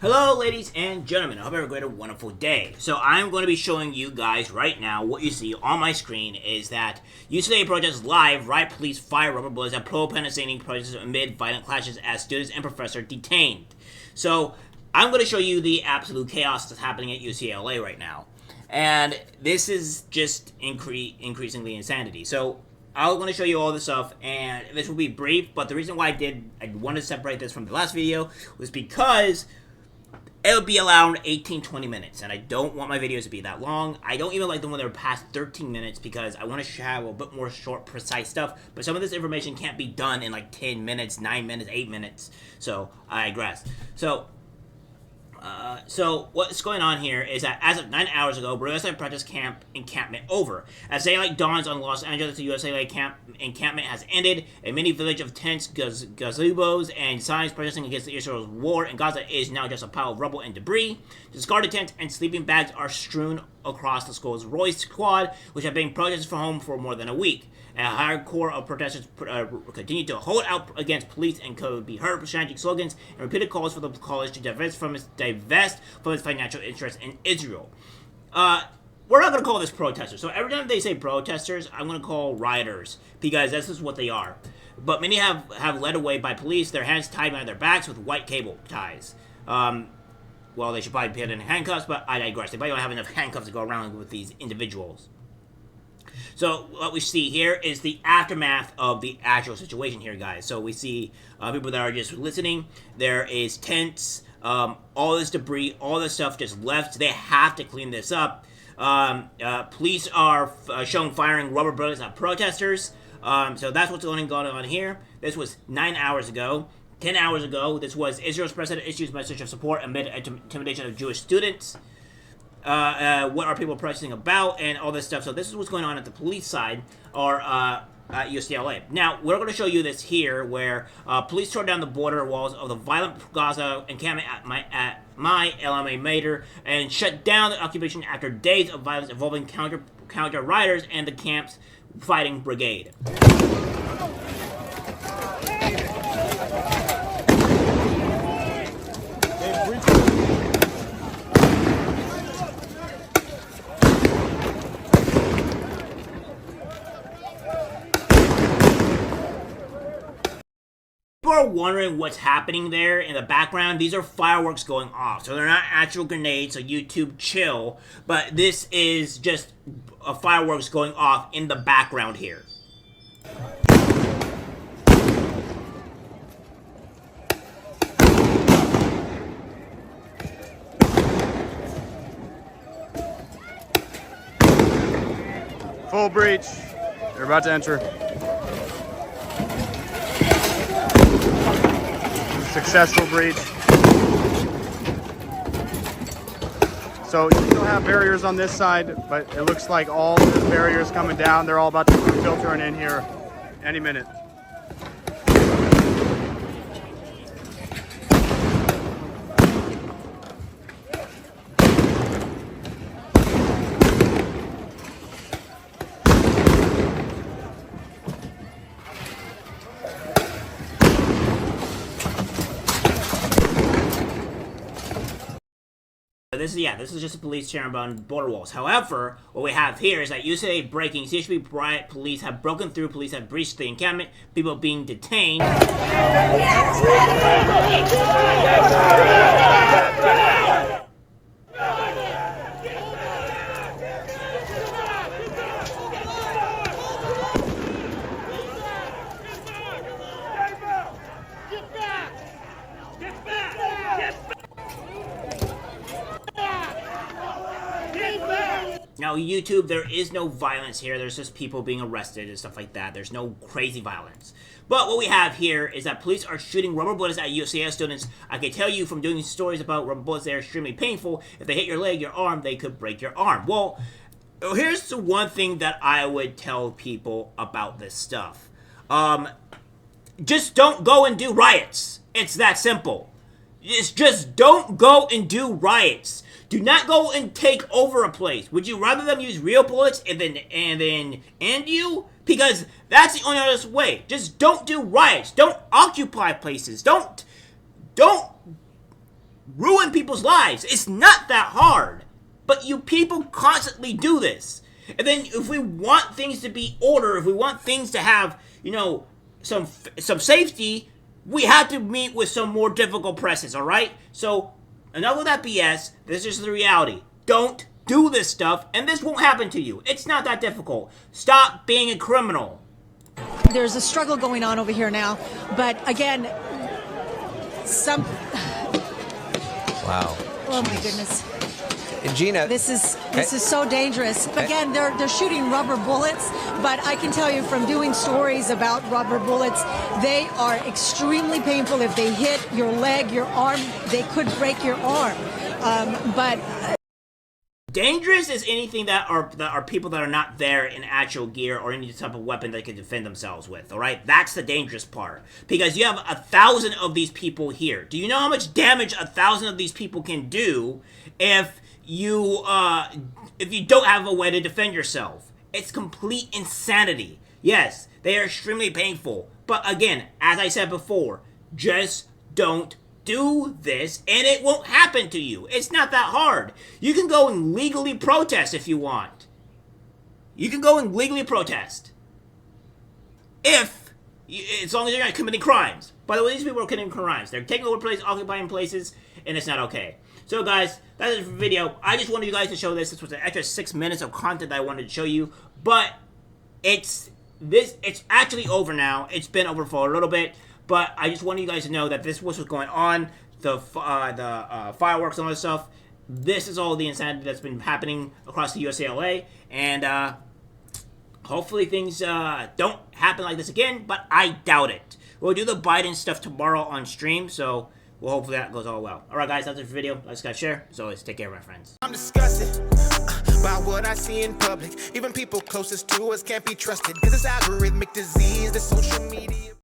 Hello ladies and gentlemen, I hope you have a great and wonderful day. So I'm going to be showing you guys right now what you see on my screen is that UCLA protests live, riot police fire rubber bullets at pro-Palestinian protests amid violent clashes as students and professor detained. So I'm going to show you the absolute chaos that's happening at UCLA right now. And this is just increasingly insanity. So I'm going to show you all this stuff, and this will be brief, but the reason why I wanted to separate this from the last video was because it'll be around 18-20 minutes, and I don't want my videos to be that long. I don't even like them when they're past 13 minutes because I want to have a bit more short, precise stuff, but some of this information can't be done in like 10 minutes, 9 minutes, 8 minutes, so I digress. So what's going on here is that as of 9 hours ago, Burlesque protest encampment over. As daylight dawns on Los Angeles, the UCLA encampment has ended. A mini village of tents, gazebos, and signs protesting against Israel's war in Gaza is now just a pile of rubble and debris. Discarded tents and sleeping bags are strewn across the school's Royce Squad, which have been protesting for home for more than a week. A higher core of protesters continue to hold out against police and could be heard chanting slogans and repeated calls for the college to divest from its financial interests in Israel. We're not going to call this protesters. So every time they say protesters, I'm going to call rioters because this is what they are. But many have led away by police, their hands tied behind their backs with white cable ties. Well, they should probably put in handcuffs, but I digress. They probably don't have enough handcuffs to go around with these individuals. So what we see here is the aftermath of the actual situation here, guys. So we see people that are just listening. There is tents, all this debris, all this stuff just left. They have to clean this up. Police are shown firing rubber bullets at protesters. So that's what's going on here. This was 9 hours ago. 10 hours ago, this was Israel's president issues message of support amid intimidation of Jewish students. What are people protesting about and all this stuff. So this is what's going on at the police side or at UCLA. Now, we're going to show you this here where police tore down the border walls of the violent Gaza encampment at my LMA Mater and shut down the occupation after days of violence involving counter rioters and the camp's fighting brigade. People are wondering what's happening there in the background. These are fireworks going off. So they're not actual grenades, so YouTube chill. But this is just fireworks going off in the background here. Full breach. They're about to enter. Successful breach. So you still have barriers on this side, but it looks like all the barriers coming down. They're all about to start filtering in here any minute. This is just a police cheering on border walls. However, what we have here is that UCLA breaking, CHP riot police have broken through, police have breached the encampment, people being detained. Now, YouTube, there is no violence here. There's just people being arrested and stuff like that. There's no crazy violence. But what we have here is that police are shooting rubber bullets at UCLA students. I can tell you from doing stories about rubber bullets, they're extremely painful. If they hit your leg, your arm, they could break your arm. Well, here's the one thing that I would tell people about this stuff. Just don't go and do riots. It's that simple. Just don't go and do riots. Do not go and take over a place. Would you rather them use real bullets and then end you? Because that's the only other way. Just don't do riots. Don't occupy places. Don't ruin people's lives. It's not that hard. But you people constantly do this. And then if we want things to be order, if we want things to have, you know, some safety, we have to meet with some more difficult presses, all right? So enough of that BS. This is the reality. Don't do this stuff, and this won't happen to you. It's not that difficult. Stop being a criminal. There's a struggle going on over here now, but again, Wow. Oh my goodness. Gina, this is so dangerous. Again, they're shooting rubber bullets, but I can tell you from doing stories about rubber bullets, they are extremely painful. If they hit your leg, your arm, they could break your arm. Dangerous is anything that are people that are not there in actual gear or any type of weapon they can defend themselves with, all right? That's the dangerous part. Because you have 1,000 of these people here. Do you know how much damage 1,000 of these people can do if you don't have a way to defend yourself? It's complete insanity. Yes, they are extremely painful. But again, as I said before, just don't do this and it won't happen to you. It's not that hard. You can go and legally protest if you want. You can go and legally protest. As long as you're not committing crimes. By the way, these people are committing crimes. They're taking over places, occupying places, and it's not okay. So guys, that's it for the video. I just wanted you guys to show this. This was an extra 6 minutes of content that I wanted to show you. But it's actually over now. It's been over for a little bit. But I just wanted you guys to know that this was what's going on, the fireworks and all this stuff. This is all the insanity that's been happening across the UCLA, and hopefully things don't happen like this again, but I doubt it. We'll do the Biden stuff tomorrow on stream, so hopefully that goes all well. Alright guys, that's it for the video. Let's guys share. As always, take care, my friends. I'm disgusted by what I see in public. Even people closest to us can't be trusted, because it's algorithmic disease, the social media.